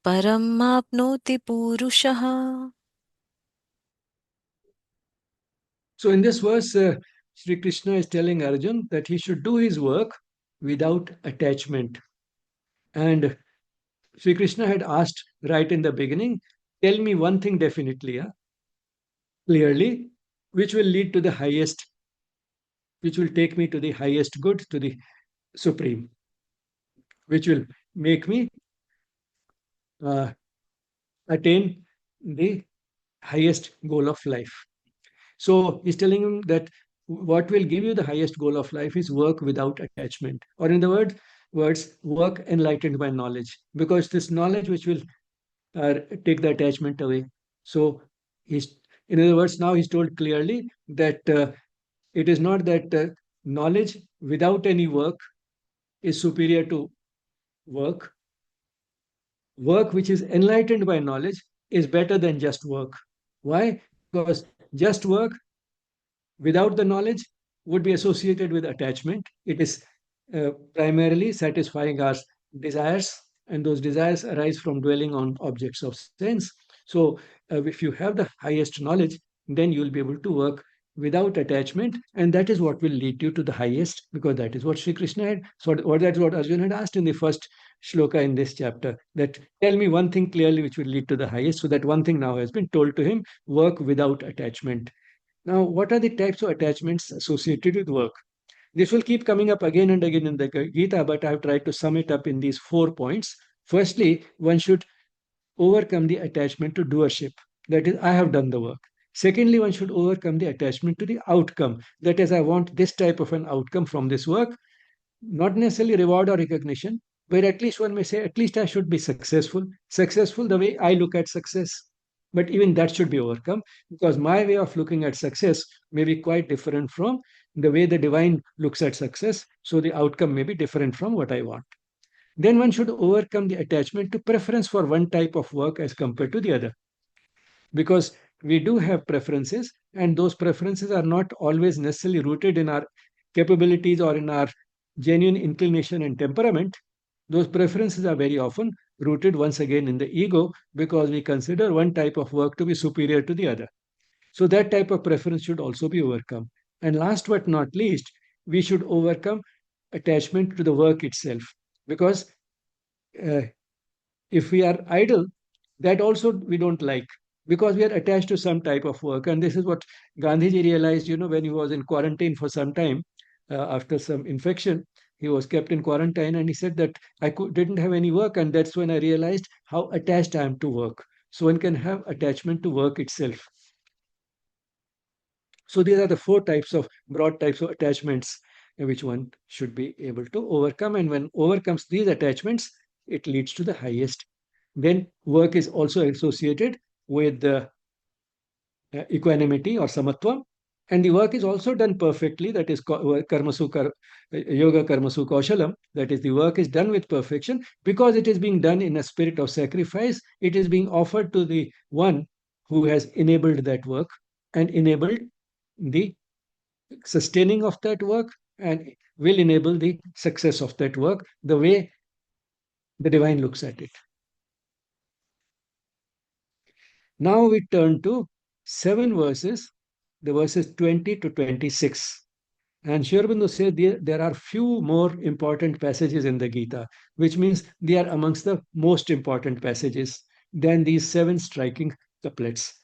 परं माप्नोति पूरुषः. So in this verse, Sri Krishna is telling Arjun that he should do his work without attachment. And Sri Krishna had asked right in the beginning, tell me one thing definitely, clearly, which will lead to the highest, which will take me to the highest good, to the supreme, which will make me uh, attain the highest goal of life. So he's telling him that what will give you the highest goal of life is work without attachment, or in the words, work enlightened by knowledge, because this knowledge which will take the attachment away. So he's, in other words, now he's told clearly that it is not that knowledge without any work is superior to work. Work which is enlightened by knowledge is better than just work. Why? Because just work without the knowledge would be associated with attachment. It is primarily satisfying our desires, and those desires arise from dwelling on objects of sense. So, if you have the highest knowledge, then you will be able to work without attachment, and that is what will lead you to the highest, because that is what Sri Krishna had. So, or that's what Arjuna had asked in the first shloka in this chapter. That tell me one thing clearly which will lead to the highest. So that one thing now has been told to him: work without attachment. Now, what are the types of attachments associated with work? This will keep coming up again and again in the Gita, but I've tried to sum it up in these 4 points. Firstly, one should overcome the attachment to doership. That is, I have done the work. Secondly, one should overcome the attachment to the outcome. That is, I want this type of an outcome from this work, not necessarily reward or recognition, but at least one may say, at least I should be successful. Successful the way I look at success. But even that should be overcome, because my way of looking at success may be quite different from the way the divine looks at success. So the outcome may be different from what I want. Then one should overcome the attachment to preference for one type of work as compared to the other, because we do have preferences, and those preferences are not always necessarily rooted in our capabilities or in our genuine inclination and temperament. Those preferences are very often rooted once again in the ego, because we consider one type of work to be superior to the other. So that type of preference should also be overcome. And last but not least, we should overcome attachment to the work itself, because uh, if we are idle, that also we don't like, because we are attached to some type of work. And this is what Gandhiji realized, when he was in quarantine for some time after some infection. He was kept in quarantine, and he said that didn't have any work, and that's when I realized how attached I am to work. So one can have attachment to work itself. So these are the 4 types of broad types of attachments which one should be able to overcome. And when overcomes these attachments, it leads to the highest Then work is also associated with equanimity or samatvam. And the work is also done perfectly, that is yoga karmasu kaushalam, that is, the work is done with perfection because it is being done in a spirit of sacrifice. It is being offered to the one who has enabled that work and enabled the sustaining of that work and will enable the success of that work the way the divine looks at it. Now we turn to 7 verses, the verses 20 to 26. And Sri Aurobindo says there are few more important passages in the Gita, which means they are amongst the most important passages than these 7 striking couplets.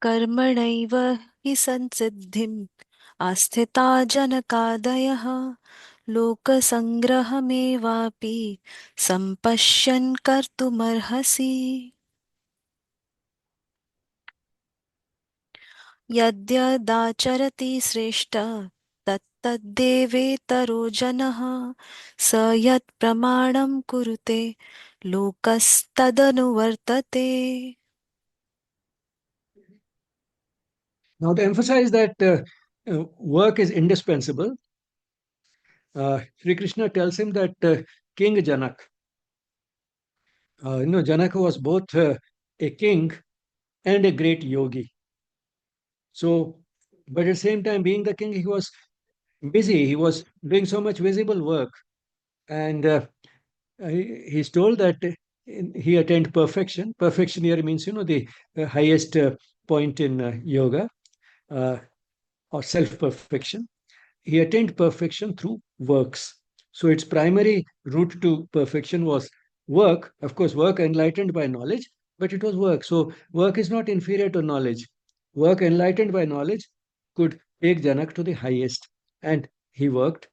कर्मणैव हि संसिद्धिम् आस्थिता जनकादयः लोकसङ्ग्रहमेवापि सम्पश्यन् कर्तुमर्हसि यद्यदाचरति श्रेष्ठ तत्तद्देवेतरो जनः स यत्प्रमाणं कुरुते लोकस्तदनुवर्तते. Now, to emphasize that work is indispensable, Sri Krishna tells him that King Janak, Janaka was both a king and a great yogi. So, but at the same time, being the king, he was busy. He was doing so much visible work. And he's told that he attained perfection. Perfection here means, the highest point in yoga uh, or self perfection. He attained perfection through works. So its primary route to perfection was work. Of course, work enlightened by knowledge, but it was work. So work is not inferior to knowledge. Work enlightened by knowledge could take Janak to the highest. And he worked.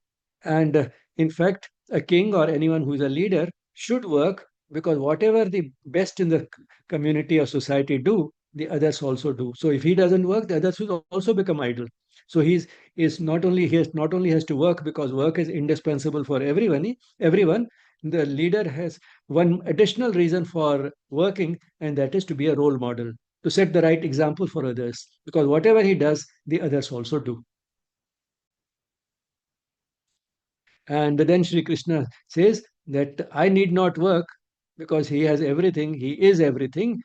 And in fact, a king or anyone who is a leader should work because whatever the best in the community or society do, the others also do. So if he doesn't work, the others will also become idle. So he has to work because work is indispensable for everyone. The leader has one additional reason for working, and that is to be a role model, to set the right example for others, because whatever he does, the others also do. And then Sri Krishna says that I need not work because he has everything, he is everything.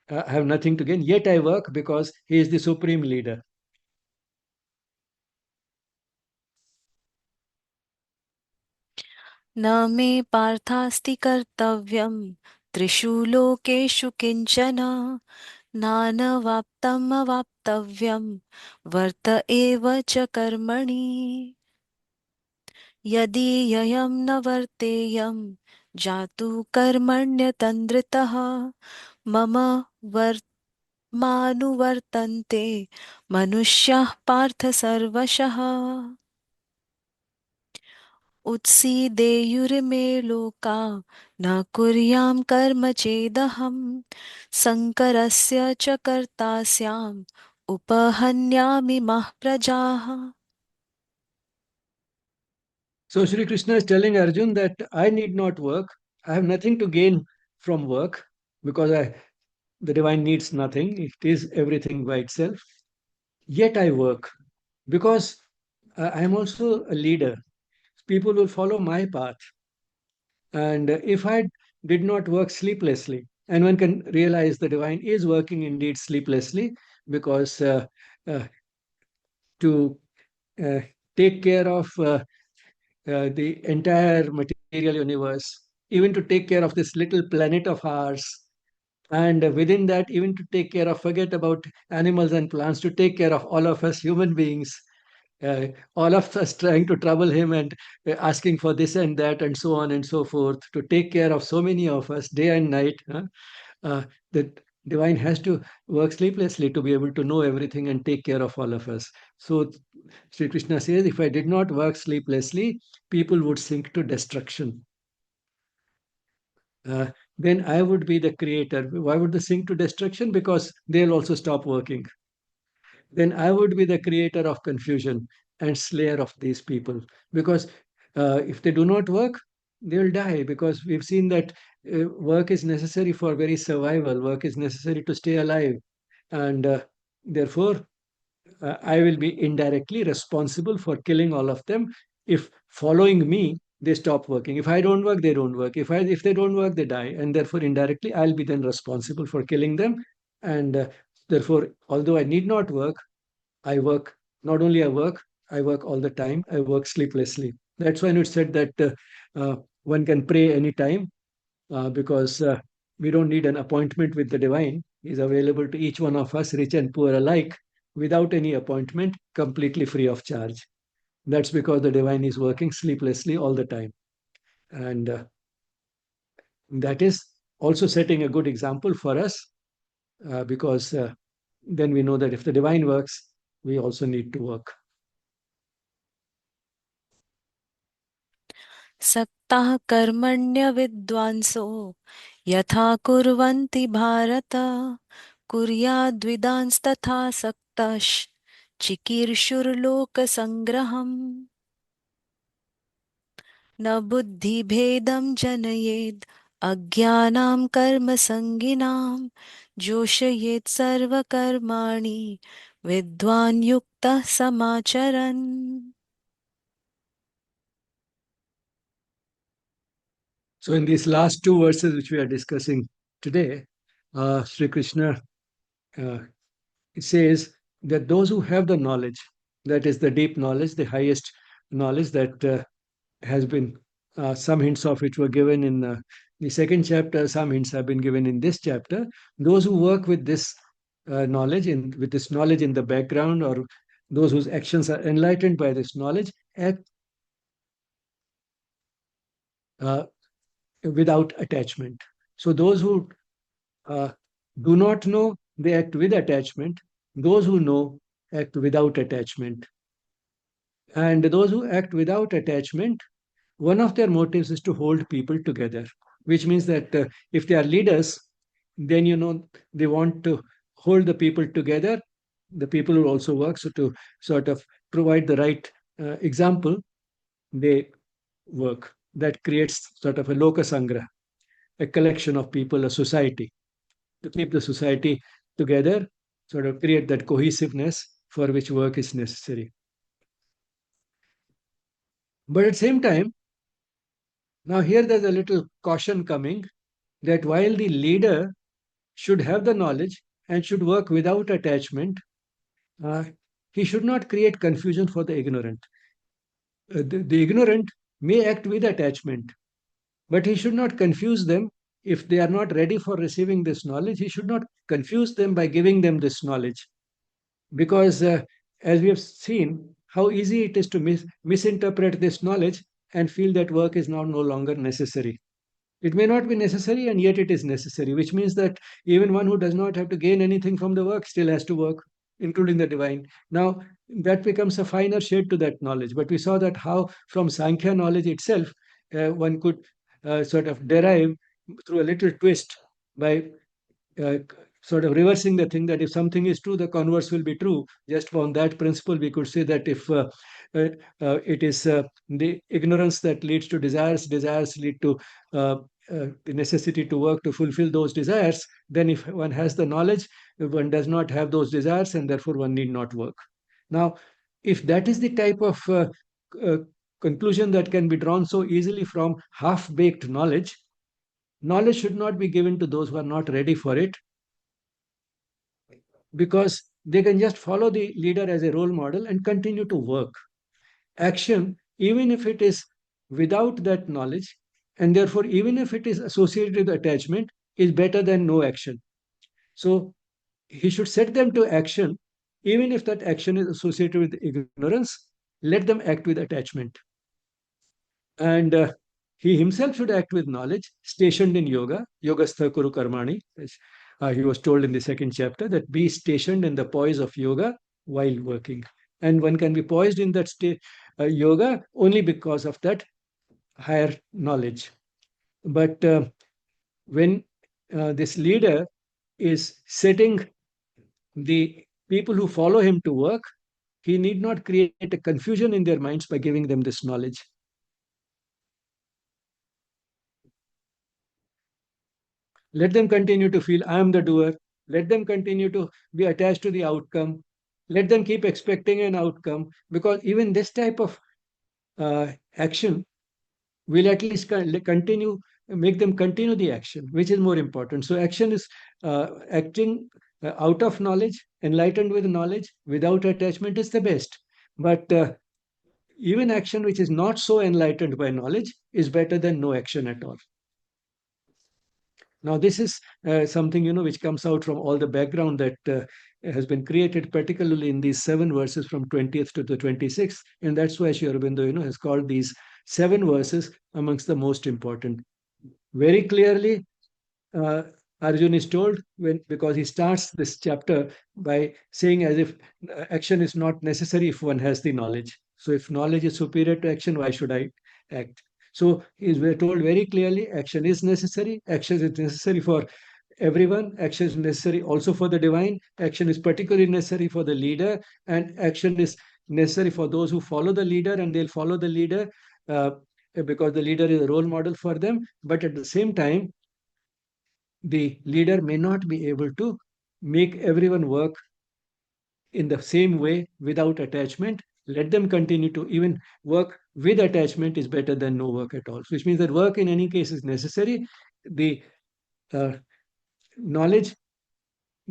I have nothing to gain, yet I work because he is the supreme leader. न मे पार्थास्ति कर्तव्यं त्रिषु लोकेषु किञ्चन नानवाप्तम् अवाप्तव्यं वर्त एव च कर्मणि यदि ययं न वर्तेयं जातु कर्मण्यतन्द्रितः मम वर्त्मानुवर्तन्ते मनुष्याः पार्थ सर्वशः उत्सीदेयुर्मे लोका न कुर्यां कर्म चेदहं शङ्करस्य च कर्ता स्याम् उपहन्यामि मः प्रजाः. So Sri Krishna is telling Arjun that I need not work. I have nothing to gain from work because the divine needs nothing. It is everything by itself. Yet I work because I am also a leader. People will follow my path. And if I did not work sleeplessly, and one can realize the divine is working indeed sleeplessly because to uh, take care of the entire material universe, even to take care of this little planet of ours, and within that, even to take care of, forget about animals and plants, to take care of all of us human beings, all of us trying to trouble him and asking for this and that and so on and so forth, to take care of so many of us day and night. Uh, the divine has to work sleeplessly to be able to know everything and take care of all of us. So Sri Krishna says, if I did not work sleeplessly, people would sink to destruction. Uh, then I would be the creator. Why would they sink to destruction? Because they'll also stop working. Then I would be the creator of confusion. and slayer of these people. Because if they do not work, they will die. Because we've seen that work is necessary for very survival, work is necessary to stay alive. And therefore, I will be indirectly responsible for killing all of them. If following me, they stop working. If I don't work, they don't work. If they don't work, they die, and therefore indirectly I'll be then responsible for killing them. And therefore, although I need not work, I work. Not only I work all the time. I work sleeplessly. That's when it said that one can pray anytime because we don't need an appointment with the divine. He's available to each one of us, rich and poor alike, without any appointment, completely free of charge. That's because the divine is working sleeplessly all the time. And that is also setting a good example for us because then we know that if the divine works, we also need to work. सक्ताः कर्मण्यविद्वांसो यथा कुर्वन्ति भारत कुर्याद्विदांस्तथा सक्तश् चिकीर्षुर्लोकसङ्ग्रहम् न बुद्धिभेदं जनयेद् अज्ञानां कर्मसङ्गिनां जोषयेत् सर्वकर्माणि विद्वान् युक्तः समाचरन्. So, in these last two verses which we are discussing today, Sri Krishna uh, says that those who have the knowledge, that is the deep knowledge, the highest knowledge that has been some hints of which were given in the second chapter, some hints have been given in this chapter. Those who work with this knowledge, with this knowledge in the background, or those whose actions are enlightened by this knowledge, act uh, without attachment. So those who uh, do not know, they act with attachment. Those who know act without attachment. And those who act without attachment, one of their motives is to hold people together, which means that if they are leaders, then they want to hold the people together. The people will also work. So to sort of provide the right example, they work. That creates sort of a lokasangra, a collection of people, a society, to keep the society together, sort of create that cohesiveness for which work is necessary. But at the same time, now here there's a little caution coming that while the leader should have the knowledge and should work without attachment, uh, he should not create confusion for the ignorant. The ignorant may act with attachment, but he should not confuse them if they are not ready for receiving this knowledge. He should not confuse them by giving them this knowledge. Because as we have seen, how easy it is to misinterpret this knowledge and feel that work is now no longer necessary. It may not be necessary, and yet it is necessary, which means that even one who does not have to gain anything from the work still has to work, including the divine. Now, that becomes a finer shade to that knowledge. But we saw that how from Sankhya knowledge itself, one could sort of derive through a little twist by uh, sort of reversing the thing that if something is true, the converse will be true. Just on that principle, we could say that if uh, it is the ignorance that leads to desires, desires lead to the necessity to work to fulfill those desires, then if one has the knowledge, one does not have those desires, and therefore one need not work. Now, if that is the type of uh, conclusion that can be drawn so easily from half baked knowledge, knowledge should not be given to those who are not ready for it, because they can just follow the leader as a role model and continue to work. Action, even if it is without that knowledge, and therefore, even if it is associated with attachment, is better than no action. So, he should set them to action, even if that action is associated with ignorance, let them act with attachment. And he himself should act with knowledge, stationed in yoga, yogastha kuru karmani. He was told in the second chapter that be stationed in the poise of yoga while working. And one can be poised in that state yoga only because of that higher knowledge. But when this leader is setting the people who follow him to work, he need not create a confusion in their minds by giving them this knowledge. Let them continue to feel I am the doer. Let them continue to be attached to the outcome. Let them keep expecting an outcome, because even this type of action will at least continue, make them continue the action, which is more important. So action is acting out of knowledge, enlightened with knowledge, without attachment is the best. But even action which is not so enlightened by knowledge is better than no action at all. Now, this is something which comes out from all the background that has been created, particularly in these 7 verses from 20th to the 26th, and that's why Sri Aurobindo, has called these 7 verses amongst the most important. Very clearly, uh, Arjuna is told, because he starts this chapter by saying as if action is not necessary if one has the knowledge. So, if knowledge is superior to action, why should I act? So, we're told very clearly action is necessary. Action is necessary for everyone. Action is necessary also for the divine. Action is particularly necessary for the leader, and action is necessary for those who follow the leader, and they'll follow the leader because the leader is a role model for them. But at the same time, the leader may not be able to make everyone work in the same way without attachment. Let them continue to even work with attachment is better than no work at all. Which means that work in any case is necessary. The uh, knowledge,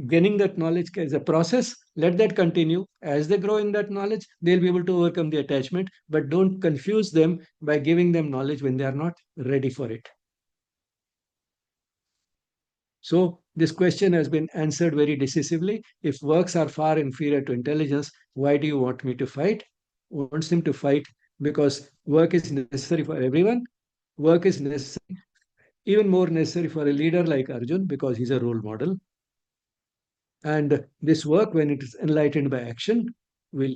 gaining that knowledge is a process. Let that continue. As they grow in that knowledge, they'll be able to overcome the attachment, but don't confuse them by giving them knowledge when they are not ready for it. So this question has been answered very decisively. If works are far inferior to intelligence, why do you want me to fight? Wants him to fight because work is necessary for everyone. Work is necessary, even more necessary for a leader like Arjun, because he's a role model. And this work, when it is enlightened by action, will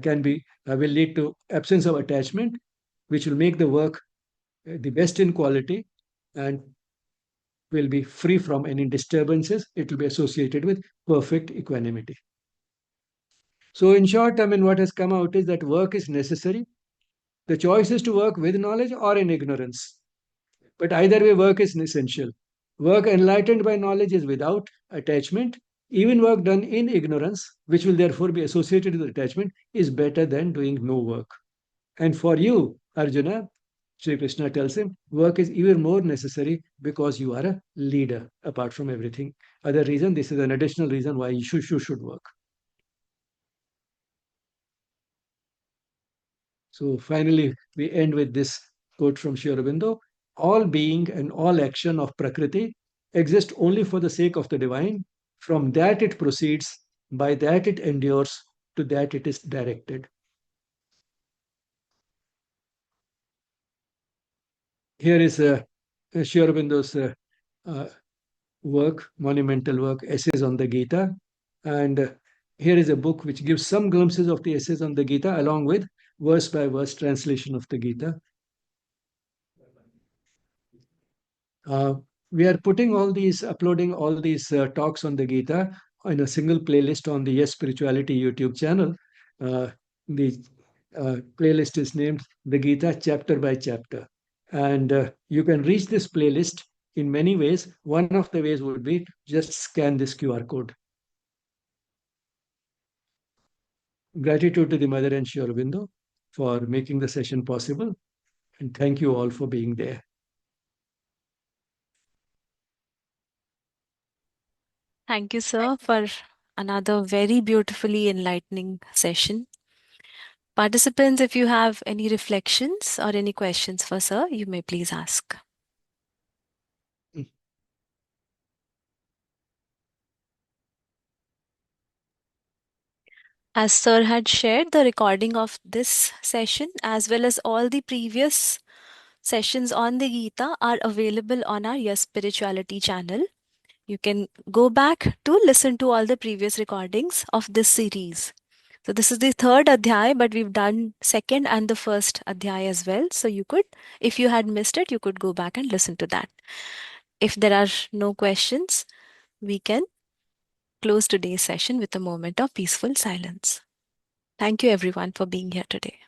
can be will lead to absence of attachment, which will make the work the best in quality, and will be free from any disturbances. It will be associated with perfect equanimity. So, in short, I mean, what has come out is that work is necessary. The choice is to work with knowledge or in ignorance. But either way, work is essential. Work enlightened by knowledge is without attachment. Even work done in ignorance, which will therefore be associated with attachment, is better than doing no work. And for you, Arjuna, Sri Krishna tells him, work is even more necessary because you are a leader, apart from everything. Other reason, this is an additional reason why you should work. So finally, we end with this quote from Sri Aurobindo: all being and all action of Prakriti exist only for the sake of the divine. From that it proceeds, by that it endures, to that it is directed. Here is Sri Aurobindo's uh, work, monumental work, Essays on the Gita. And here is a book which gives some glimpses of the essays on the Gita, along with verse by verse translation of the Gita. Uh, we are uploading all these talks on the Gita in a single playlist on the Yes Spirituality YouTube channel. The playlist is named The Gita Chapter by Chapter. And you can reach this playlist in many ways. One of the ways would be just scan this QR code. Gratitude to the Mother and Sri Aurobindo for making the session possible. And thank you all for being there. Thank you, sir, for another very beautifully enlightening session. Participants, if you have any reflections or any questions for sir, you may please ask. As sir had shared, the recording of this session as well as all the previous sessions on the Gita are available on our Yes Spirituality channel. You can go back to listen to all the previous recordings of this series. So this is the third adhyay, but we've done second and the first adhyay as well. So you could, if you had missed it, you could go back and listen to that. If there are no questions, we can close today's session with a moment of peaceful silence. Thank you everyone for being here today.